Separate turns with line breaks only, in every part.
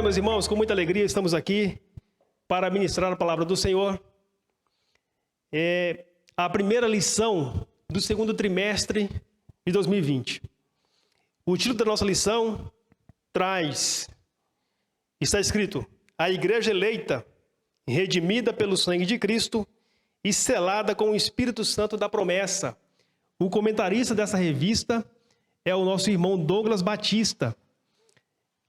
meus irmãos, com muita alegria estamos aqui para ministrar a palavra do Senhor. É a primeira lição do segundo trimestre de 2020. O título da nossa lição está escrito: a igreja eleita, redimida pelo sangue de Cristo e selada com o Espírito Santo da promessa. O comentarista dessa revista é o nosso irmão Douglas Batista.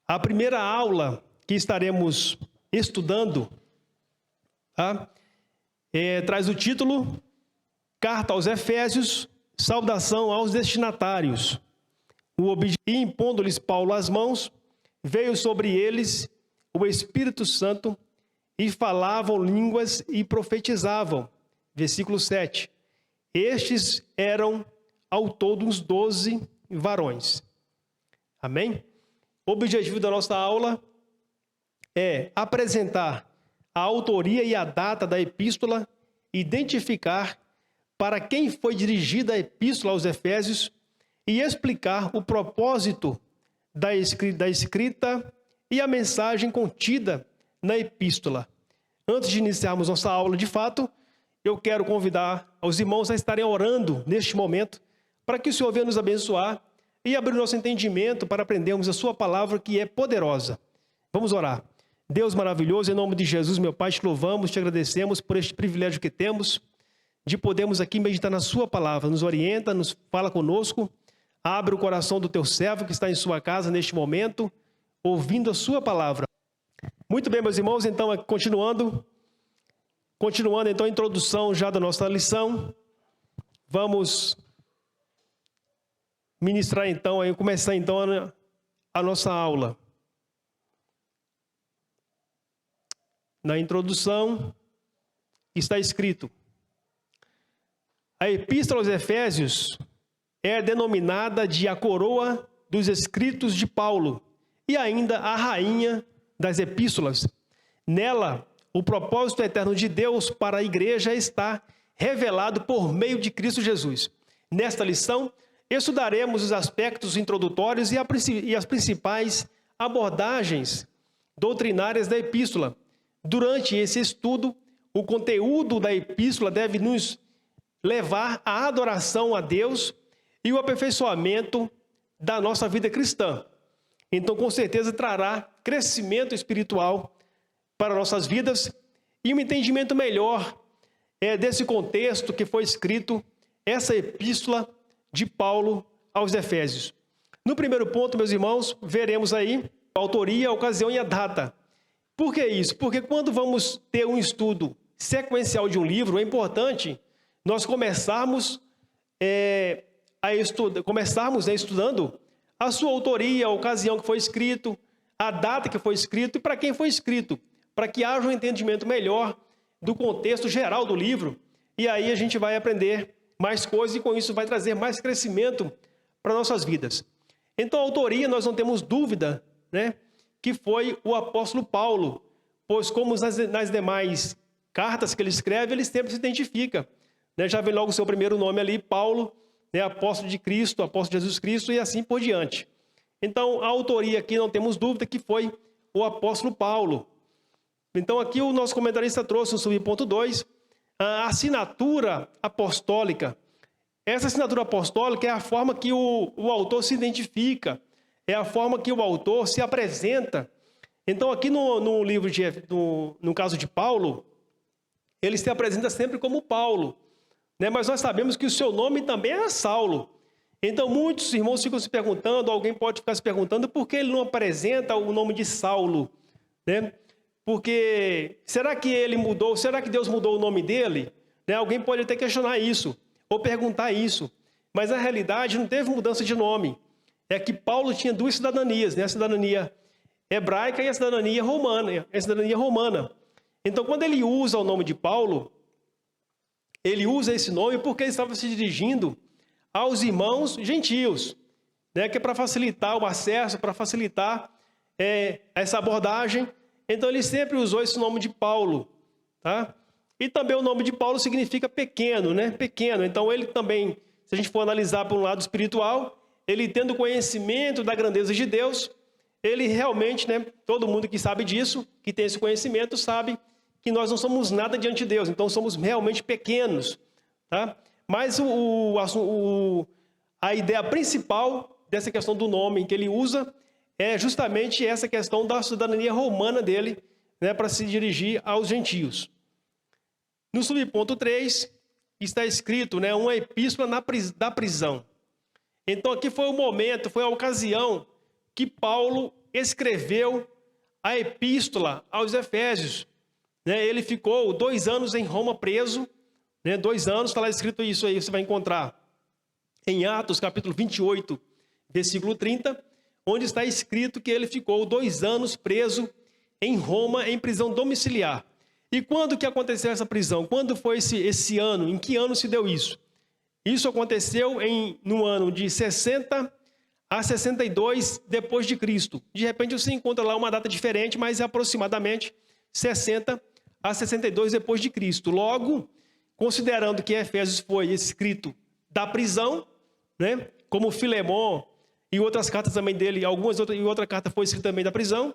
A primeira aula que estaremos estudando traz o título Carta aos Efésios, saudação aos destinatários. E impondo-lhes Paulo as mãos, veio sobre eles o Espírito Santo e falavam línguas e profetizavam. Versículo 7. Estes eram ao todo uns 12 varões. Amém? O objetivo da nossa aula é apresentar a autoria e a data da epístola, identificar para quem foi dirigida a epístola aos Efésios e explicar o propósito da escrita e a mensagem contida na epístola. Antes de iniciarmos nossa aula de fato, eu quero convidar os irmãos a estarem orando neste momento para que o Senhor venha nos abençoar e abrir o nosso entendimento para aprendermos a sua palavra, que é poderosa. Vamos orar. Deus maravilhoso, em nome de Jesus, meu Pai, te louvamos, te agradecemos por este privilégio que temos de podermos aqui meditar na sua palavra. Nos orienta, nos fala conosco, abre o coração do teu servo que está em sua casa neste momento, ouvindo a sua palavra. Muito bem, meus irmãos, então, continuando então a introdução já da nossa lição, vamos começar então a nossa aula. Na introdução está escrito: a Epístola aos Efésios é denominada de a coroa dos escritos de Paulo e ainda a rainha das epístolas. Nela, o propósito eterno de Deus para a igreja está revelado por meio de Cristo Jesus. Nesta lição, estudaremos os aspectos introdutórios e as principais abordagens doutrinárias da epístola. Durante esse estudo, o conteúdo da epístola deve nos levar à adoração a Deus e o aperfeiçoamento da nossa vida cristã. Então, com certeza, trará crescimento espiritual para nossas vidas e um entendimento melhor desse contexto que foi escrito essa epístola de Paulo aos Efésios. No primeiro ponto, meus irmãos, veremos aí a autoria, a ocasião e a data. Por que isso? Porque quando vamos ter um estudo sequencial de um livro, é importante nós começarmos estudando a sua autoria, a ocasião que foi escrito, a data que foi escrito e para quem foi escrito, para que haja um entendimento melhor do contexto geral do livro. E aí a gente vai aprender mais coisas e com isso vai trazer mais crescimento para nossas vidas. Então a autoria nós não temos dúvida, que foi o apóstolo Paulo, pois como nas demais cartas que ele escreve, ele sempre se identifica. Já vem logo o seu primeiro nome ali, Paulo, apóstolo de Cristo, apóstolo de Jesus Cristo e assim por diante. Então a autoria aqui não temos dúvida que foi o apóstolo Paulo. Então aqui o nosso comentarista trouxe no subponto 2, a assinatura apostólica. Essa assinatura apostólica é a forma que o autor se identifica, é a forma que o autor se apresenta. Então aqui no livro, no caso de Paulo, ele se apresenta sempre como Paulo, mas nós sabemos que o seu nome também é Saulo. Então muitos irmãos ficam se perguntando, alguém pode ficar se perguntando, por que ele não apresenta o nome de Saulo, Porque será que ele mudou? Será que Deus mudou o nome dele? Alguém pode até questionar isso, ou perguntar isso. Mas na realidade não teve mudança de nome. É que Paulo tinha duas cidadanias, a cidadania hebraica e a cidadania romana. Então quando ele usa o nome de Paulo, ele usa esse nome porque ele estava se dirigindo aos irmãos gentios, que é para facilitar o acesso, para facilitar essa abordagem. Então ele sempre usou esse nome de Paulo, E também o nome de Paulo significa pequeno, Pequeno. Então ele também, se a gente for analisar por um lado espiritual, ele tendo conhecimento da grandeza de Deus, ele realmente, né, todo mundo que sabe disso, que tem esse conhecimento, sabe que nós não somos nada diante de Deus, então somos realmente pequenos, tá? Mas a ideia principal dessa questão do nome que ele usa é justamente essa questão da cidadania romana dele, né, para se dirigir aos gentios. No subponto 3, está escrito, né, uma epístola da prisão. Então aqui foi o momento, foi a ocasião que Paulo escreveu a epístola aos Efésios. Né? Ele ficou 2 anos em Roma preso, né? 2 anos, está lá escrito isso aí, você vai encontrar em Atos capítulo 28, versículo 30, onde está escrito que ele ficou 2 anos preso em Roma, em prisão domiciliar. E quando que aconteceu essa prisão? Quando foi esse ano? Em que ano se deu isso? Isso aconteceu no ano de 60 a 62 depois de Cristo. De repente você encontra lá uma data diferente, mas é aproximadamente 60 a 62 depois de Cristo. Logo, considerando que Efésios foi escrito da prisão, né, como Filemon e outras cartas também dele, outra carta foi escrita também da prisão,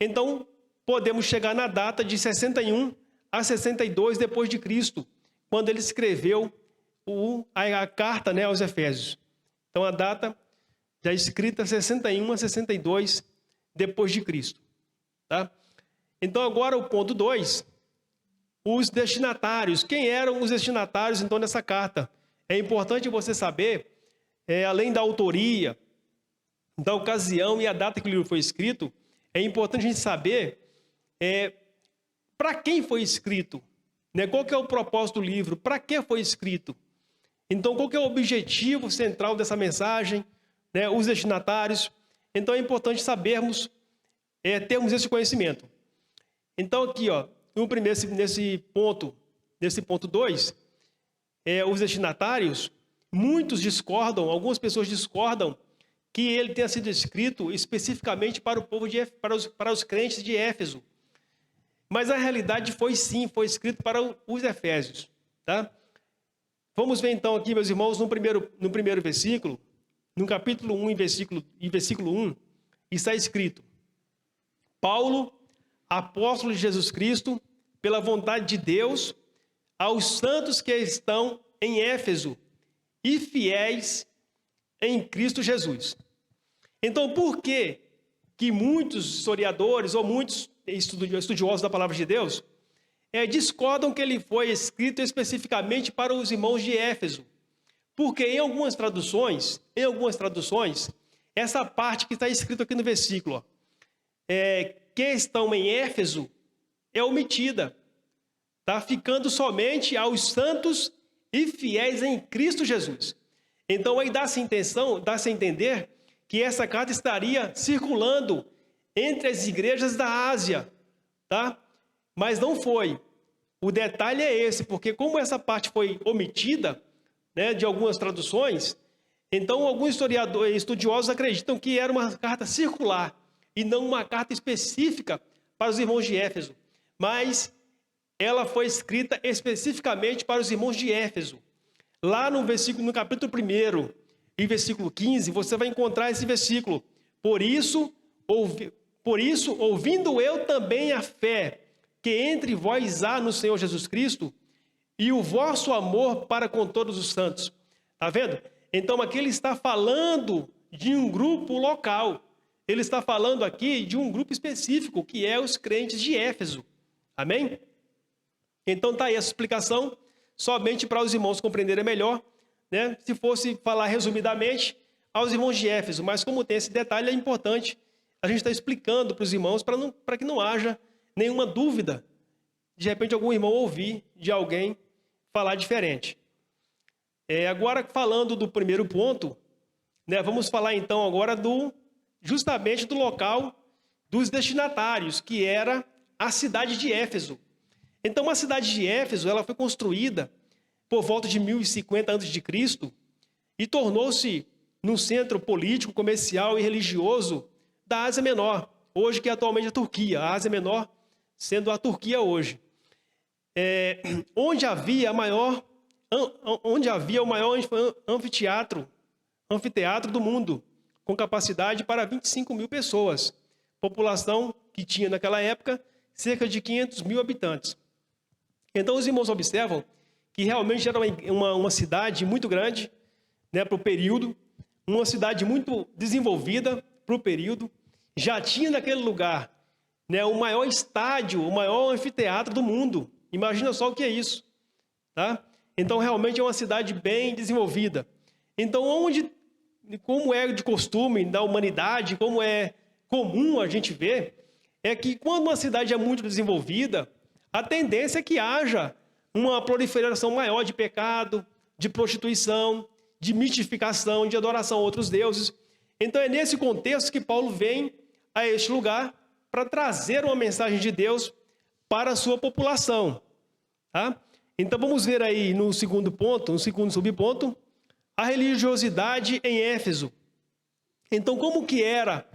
então podemos chegar na data de 61 a 62 depois de Cristo, quando ele escreveu a carta, né, aos Efésios. Então a data já escrita 61 a 62 depois de Cristo, tá? Então agora o ponto 2, os destinatários. Quem eram os destinatários então nessa carta? É importante você saber, além da autoria, da ocasião e a data que o livro foi escrito, é importante a gente saber para quem foi escrito, né? Qual que é o propósito do livro, para que foi escrito. Então, qual que é o objetivo central dessa mensagem, né? Os destinatários. Então, é importante sabermos, termos esse conhecimento. Então, aqui, ó, nesse ponto 2, os destinatários, muitos discordam, algumas pessoas discordam que ele tenha sido escrito especificamente para o povo para os crentes de Éfeso. Mas a realidade foi sim, foi escrito para os Efésios, tá? Vamos ver então aqui, meus irmãos, no primeiro versículo, no capítulo 1 e versículo 1, está escrito: Paulo, apóstolo de Jesus Cristo, pela vontade de Deus, aos santos que estão em Éfeso e fiéis em Cristo Jesus. Então, por que muitos historiadores ou muitos estudiosos da palavra de Deus discordam que ele foi escrito especificamente para os irmãos de Éfeso? Porque em algumas traduções, essa parte que está escrito aqui no versículo, que estão em Éfeso, é omitida, tá? Ficando somente aos santos e fiéis em Cristo Jesus. Então aí dá-se a entender que essa carta estaria circulando entre as igrejas da Ásia, tá? Mas não foi. O detalhe é esse, porque como essa parte foi omitida, né, de algumas traduções, então alguns estudiosos acreditam que era uma carta circular e não uma carta específica para os irmãos de Éfeso. Mas ela foi escrita especificamente para os irmãos de Éfeso. Lá no capítulo 1 e versículo 15, você vai encontrar esse versículo. Por isso, ouvindo eu também a fé que entre vós há no Senhor Jesus Cristo e o vosso amor para com todos os santos. Está vendo? Então aqui ele está falando de um grupo local. Ele está falando aqui de um grupo específico, que é os crentes de Éfeso. Amém? Então está aí essa explicação, somente para os irmãos compreenderem melhor, né? Se fosse falar resumidamente, aos irmãos de Éfeso. Mas como tem esse detalhe, é importante a gente estar explicando para os irmãos, para que não haja nenhuma dúvida, de repente algum irmão ouvir de alguém falar diferente. Agora, falando do primeiro ponto, né, vamos falar então agora justamente do local dos destinatários, que era a cidade de Éfeso. Então, a cidade de Éfeso, ela foi construída por volta de 1050 a.C. e tornou-se num centro político, comercial e religioso da Ásia Menor, hoje que é atualmente a Turquia, a Ásia Menor sendo a Turquia hoje. Onde havia o maior anfiteatro do mundo, com capacidade para 25 mil pessoas. População que tinha naquela época cerca de 500 mil habitantes. Então os irmãos observam que realmente era uma cidade muito grande, né, para o período, uma cidade muito desenvolvida para o período. Já tinha naquele lugar, né, o maior estádio, o maior anfiteatro do mundo. Imagina só o que é isso, tá? Então realmente é uma cidade bem desenvolvida. Então como é de costume da humanidade, como é comum a gente ver, é que quando uma cidade é muito desenvolvida, a tendência é que haja uma proliferação maior de pecado, de prostituição, de mistificação, de adoração a outros deuses. Então é nesse contexto que Paulo vem a este lugar para trazer uma mensagem de Deus para a sua população. Tá? Então vamos ver aí no segundo ponto, no segundo subponto, a religiosidade em Éfeso. Então como que era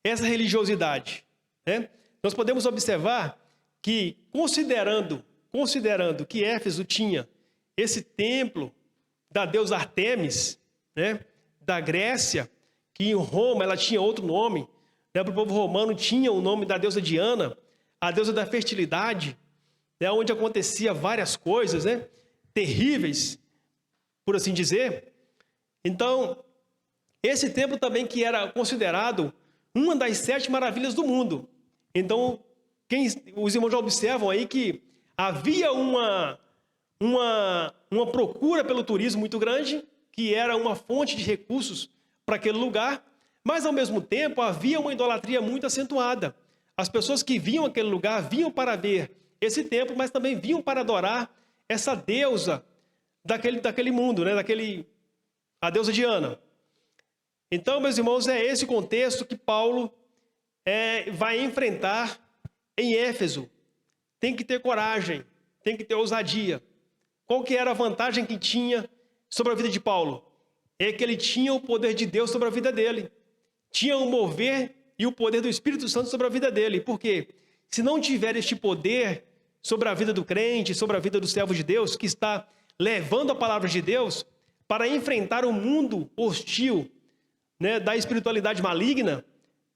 essa religiosidade? Né? Nós podemos observar que, considerando que Éfeso tinha esse templo da deusa Artemis, né, da Grécia, que em Roma ela tinha outro nome, né, para o povo romano tinha o nome da deusa Diana, a deusa da fertilidade, né, onde acontecia várias coisas, né, terríveis, por assim dizer. Então, esse templo também que era considerado uma das 7 maravilhas do mundo. Então, os irmãos já observam aí que havia uma procura pelo turismo muito grande, que era uma fonte de recursos para aquele lugar, mas ao mesmo tempo havia uma idolatria muito acentuada. As pessoas que vinham àquele lugar vinham para ver esse templo, mas também vinham para adorar essa deusa daquele mundo, né? A deusa Diana. Então, meus irmãos, é esse contexto que Paulo vai enfrentar em Éfeso. Tem que ter coragem, tem que ter ousadia. Qual que era a vantagem que tinha sobre a vida de Paulo? É que ele tinha o poder de Deus sobre a vida dele. Tinha o mover e o poder do Espírito Santo sobre a vida dele. Por quê? Se não tiver este poder sobre a vida do crente, sobre a vida do servo de Deus, que está levando a palavra de Deus para enfrentar o mundo hostil, né, da espiritualidade maligna,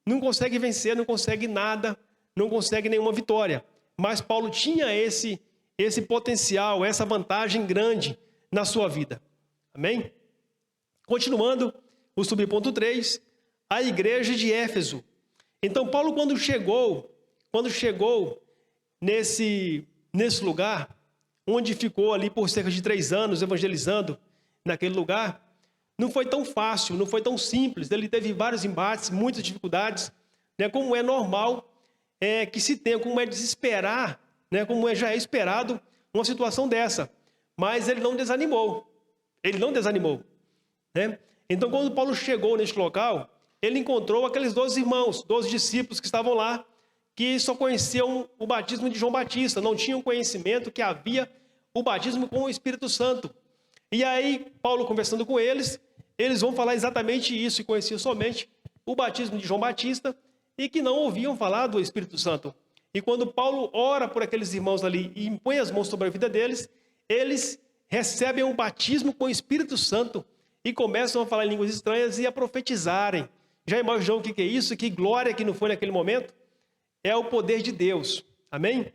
não consegue vencer, não consegue nada, não consegue nenhuma vitória. Mas Paulo tinha esse potencial, essa vantagem grande na sua vida. Amém? Continuando, o subponto 3, a igreja de Éfeso. Então, Paulo, quando chegou nesse lugar, onde ficou ali por cerca de 3 anos evangelizando naquele lugar, não foi tão fácil, não foi tão simples. Ele teve vários embates, muitas dificuldades, né, como é normal que se tenha, como é de se esperar, né, como já é esperado uma situação dessa. Mas ele não desanimou. Né? Então, quando Paulo chegou neste local, ele encontrou aqueles 12 irmãos, 12 discípulos que estavam lá, que só conheciam o batismo de João Batista, não tinham conhecimento que havia o batismo com o Espírito Santo. E aí, Paulo conversando com eles vão falar exatamente isso, e conheciam somente o batismo de João Batista, e que não ouviam falar do Espírito Santo. E quando Paulo ora por aqueles irmãos ali e impõe as mãos sobre a vida deles, eles recebem um batismo com o Espírito Santo e começam a falar em línguas estranhas e a profetizarem. Já imaginou o que é isso? Que glória que não foi naquele momento? É o poder de Deus. Amém?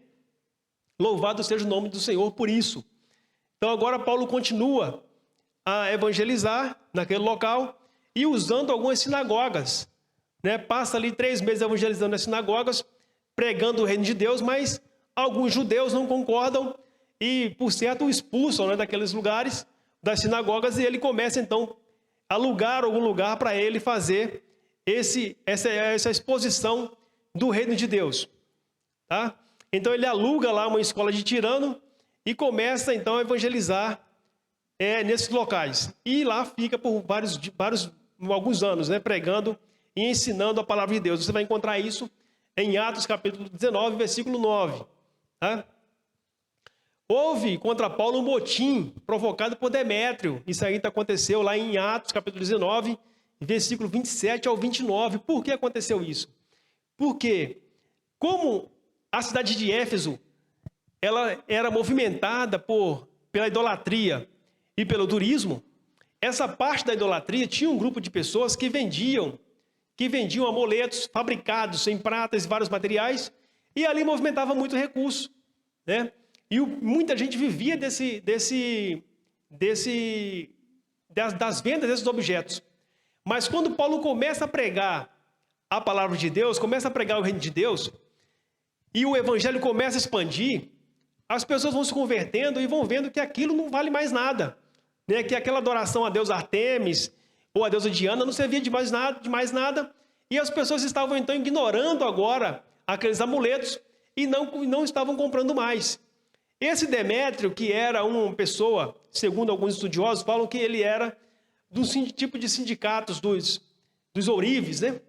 Louvado seja o nome do Senhor por isso. Então agora Paulo continua a evangelizar naquele local e usando algumas sinagogas. Né? Passa ali 3 meses evangelizando nas sinagogas, pregando o reino de Deus, mas alguns judeus não concordam e, por certo, o expulsam, né, daqueles lugares, das sinagogas, e ele começa, então, a alugar algum lugar para ele fazer essa exposição do reino de Deus. Tá? Então, ele aluga lá uma escola de Tirano e começa, então, a evangelizar nesses locais. E lá fica por alguns anos, né, pregando e ensinando a palavra de Deus. Você vai encontrar isso em Atos capítulo 19, versículo 9. Tá? Houve contra Paulo um motim provocado por Demétrio. Isso aí aconteceu lá em Atos capítulo 19, versículo 27 ao 29. Por que aconteceu isso? Porque, como a cidade de Éfeso ela era movimentada pela idolatria e pelo turismo, essa parte da idolatria tinha um grupo de pessoas que vendiam que vendiam amuletos fabricados em pratas e vários materiais, e ali movimentava muito recurso, né? E muita gente vivia das vendas desses objetos. Mas quando Paulo começa a pregar a palavra de Deus, começa a pregar o reino de Deus, e o evangelho começa a expandir, as pessoas vão se convertendo e vão vendo que aquilo não vale mais nada, né? Que aquela adoração a Deus Artemis ou a deusa Diana não servia de mais nada, e as pessoas estavam então ignorando agora aqueles amuletos e não estavam comprando mais. Esse Demétrio, que era uma pessoa, segundo alguns estudiosos, falam que ele era do tipo de sindicatos dos ourives, né?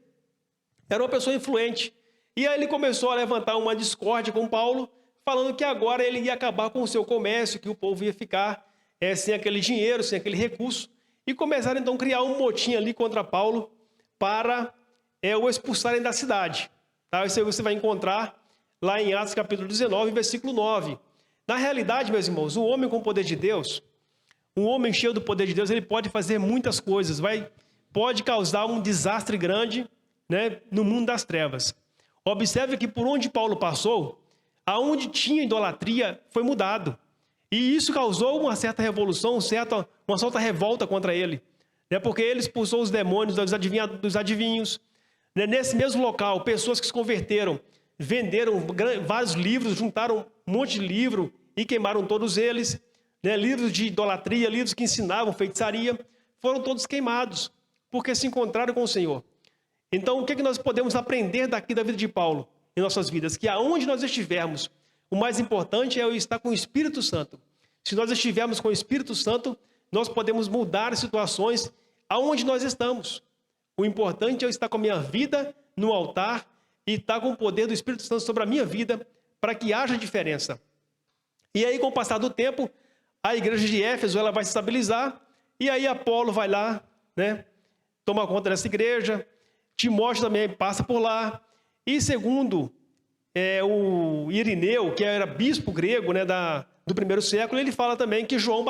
Era uma pessoa influente. E aí ele começou a levantar uma discórdia com Paulo, falando que agora ele ia acabar com o seu comércio, que o povo ia ficar sem aquele dinheiro, sem aquele recurso. E começaram então a criar um motim ali contra Paulo para o expulsarem da cidade. Tá? Isso aí você vai encontrar lá em Atos capítulo 19, versículo 9. Na realidade, meus irmãos, um homem com o poder de Deus, um homem cheio do poder de Deus, ele pode fazer muitas coisas, pode causar um desastre grande, né, no mundo das trevas. Observe que por onde Paulo passou, aonde tinha idolatria, foi mudado. E isso causou uma certa revolução, uma certa revolta contra ele. Né, porque ele expulsou os demônios dos adivinhos. Né, nesse mesmo local, pessoas que se converteram, venderam vários livros, juntaram um monte de livro e queimaram todos eles. Né, livros de idolatria, livros que ensinavam feitiçaria, foram todos queimados, porque se encontraram com o Senhor. Então, o que nós podemos aprender daqui da vida de Paulo em nossas vidas? Que aonde nós estivermos, o mais importante é estar com o Espírito Santo. Se nós estivermos com o Espírito Santo, nós podemos mudar situações aonde nós estamos. O importante é eu estar com a minha vida no altar e estar com o poder do Espírito Santo sobre a minha vida para que haja diferença. E aí, com o passar do tempo, a igreja de Éfeso ela vai se estabilizar e aí Apolo vai lá, né, toma conta dessa igreja. Timóteo também passa por lá. E segundo o Irineu, que era bispo grego, né, do primeiro século, ele fala também que João,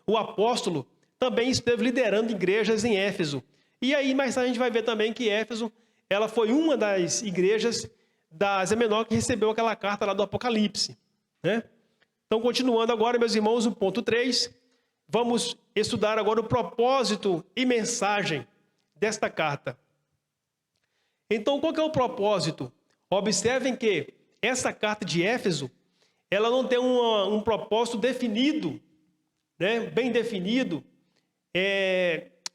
o apóstolo, também esteve liderando igrejas em Éfeso. E aí mais tarde a gente vai ver também que Éfeso ela foi uma das igrejas da Ásia Menor que recebeu aquela carta lá do Apocalipse. Né? Então, continuando agora, meus irmãos, o ponto 3, vamos estudar agora o propósito e mensagem desta carta. Então, qual que é o propósito? Observem que essa carta de Éfeso, ela não tem um propósito definido, né, bem definido,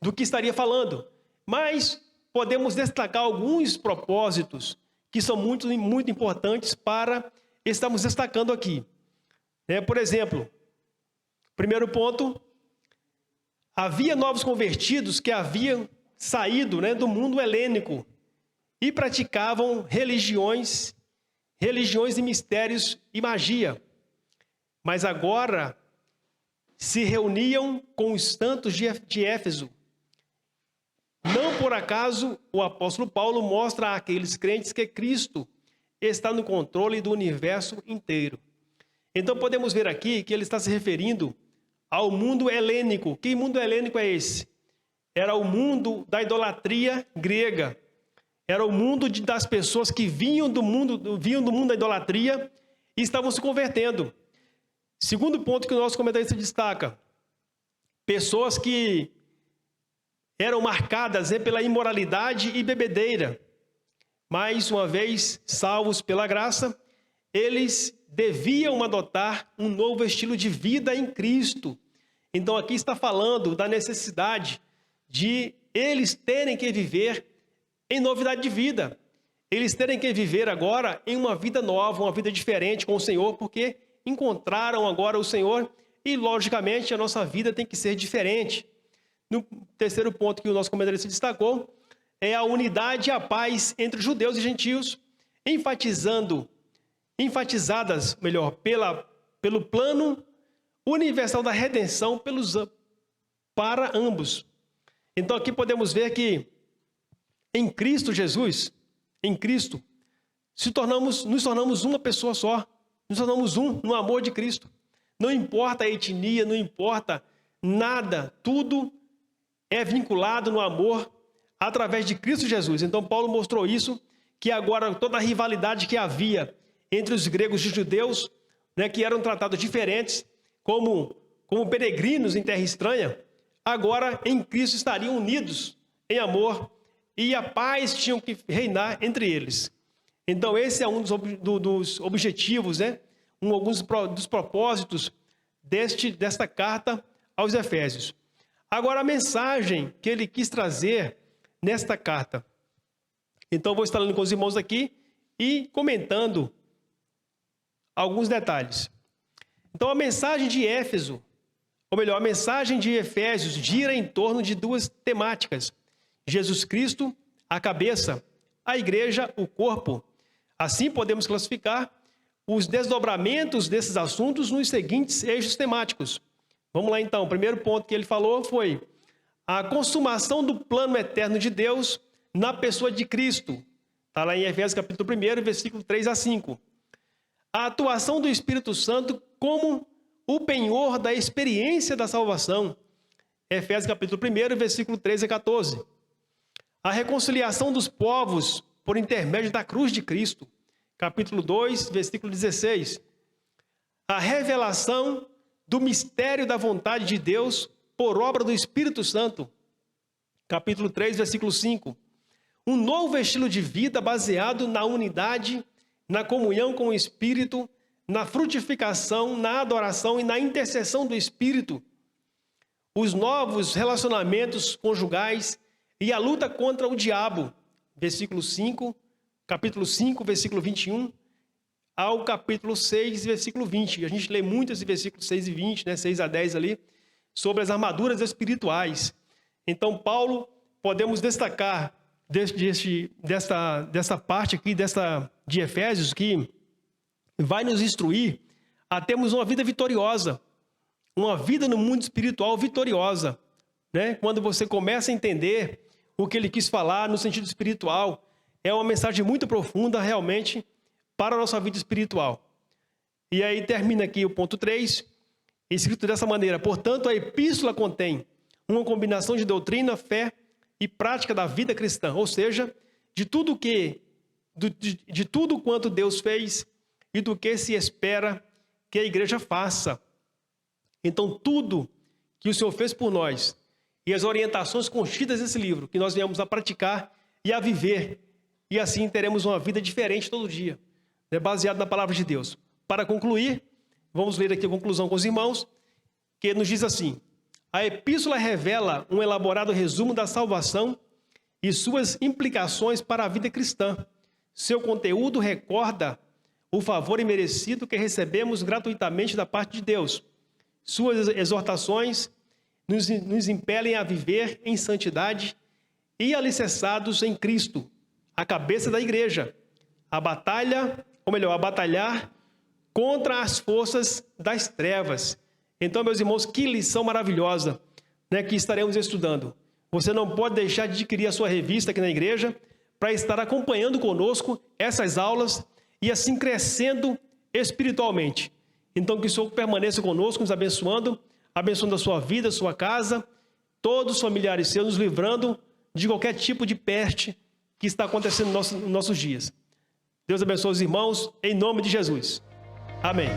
do que estaria falando. Mas podemos destacar alguns propósitos que são muito, muito importantes para estarmos destacando aqui. Por exemplo, primeiro ponto, havia novos convertidos que haviam saído, né, do mundo helênico, e praticavam religiões e mistérios e magia. Mas agora se reuniam com os santos de Éfeso. Não por acaso o apóstolo Paulo mostra àqueles crentes que Cristo está no controle do universo inteiro. Então podemos ver aqui que ele está se referindo ao mundo helênico. Que mundo helênico é esse? Era o mundo da idolatria grega. Era o mundo das pessoas que vinham do mundo da idolatria e estavam se convertendo. Segundo ponto que o nosso comentarista destaca, pessoas que eram marcadas pela imoralidade e bebedeira. Mais uma vez, salvos pela graça, eles deviam adotar um novo estilo de vida em Cristo. Então aqui está falando da necessidade de eles terem que viver em novidade de vida. Eles terem que viver agora em uma vida nova, uma vida diferente com o Senhor, porque encontraram agora o Senhor e, logicamente, a nossa vida tem que ser diferente. No terceiro ponto que o nosso comentarista destacou é a unidade e a paz entre judeus e gentios, enfatizadas pelo plano universal da redenção para ambos. Então aqui podemos ver que em Cristo Jesus, em Cristo, nos tornamos uma pessoa só, nos tornamos um no amor de Cristo. Não importa a etnia, não importa nada, tudo é vinculado no amor através de Cristo Jesus. Então Paulo mostrou isso, que agora toda a rivalidade que havia entre os gregos e os judeus, né, que eram tratados diferentes, como peregrinos em terra estranha, agora em Cristo estariam unidos em amor e a paz tinham que reinar entre eles. Então esse é um dos objetivos, né, alguns dos propósitos desta carta aos Efésios. Agora a mensagem que ele quis trazer nesta carta. Então vou estar lendo com os irmãos aqui e comentando alguns detalhes. Então a mensagem de Éfeso, ou melhor, a mensagem de Efésios gira em torno de duas temáticas: Jesus Cristo, a cabeça, a igreja, o corpo. Assim podemos classificar os desdobramentos desses assuntos nos seguintes eixos temáticos. Vamos lá então, o primeiro ponto que ele falou foi a consumação do plano eterno de Deus na pessoa de Cristo. Está lá em Efésios capítulo 1, versículo 3 a 5. A atuação do Espírito Santo como o penhor da experiência da salvação. Efésios capítulo 1, versículo 13 a 14. A reconciliação dos povos por intermédio da cruz de Cristo. Capítulo 2, versículo 16. A revelação do mistério da vontade de Deus por obra do Espírito Santo. Capítulo 3, versículo 5. Um novo estilo de vida baseado na unidade, na comunhão com o Espírito, na frutificação, na adoração e na intercessão do Espírito. Os novos relacionamentos conjugais e a luta contra o diabo. Versículo 5, capítulo 5, versículo 21, ao capítulo 6, versículo 20. A gente lê muito esse versículo 6 e 20, né, 6 a 10 ali, sobre as armaduras espirituais. Então, Paulo, podemos destacar dessa parte aqui, de Efésios, que vai nos instruir a termos uma vida vitoriosa, uma vida no mundo espiritual vitoriosa, né? Quando você começa a entender o que ele quis falar no sentido espiritual, é uma mensagem muito profunda, realmente, para a nossa vida espiritual. E aí termina aqui o ponto 3, escrito dessa maneira: portanto, a epístola contém uma combinação de doutrina, fé e prática da vida cristã, ou seja, de tudo quanto Deus fez e do que se espera que a igreja faça. Então, tudo que o Senhor fez por nós e as orientações contidas nesse livro, que nós venhamos a praticar e a viver, e assim teremos uma vida diferente todo dia, né, baseado na palavra de Deus. Para concluir, vamos ler aqui a conclusão com os irmãos, que nos diz assim: a epístola revela um elaborado resumo da salvação e suas implicações para a vida cristã. Seu conteúdo recorda o favor imerecido que recebemos gratuitamente da parte de Deus. Suas exortações nos impelem a viver em santidade e alicerçados em Cristo, a cabeça da igreja, a batalhar contra as forças das trevas. Então, meus irmãos, que lição maravilhosa, né, que estaremos estudando. Você não pode deixar de adquirir a sua revista aqui na igreja para estar acompanhando conosco essas aulas e assim crescendo espiritualmente. Então, que o Senhor permaneça conosco, nos abençoando a sua vida, a sua casa, todos os familiares seus, nos livrando de qualquer tipo de peste que está acontecendo nos nossos dias. Deus abençoe os irmãos, em nome de Jesus. Amém.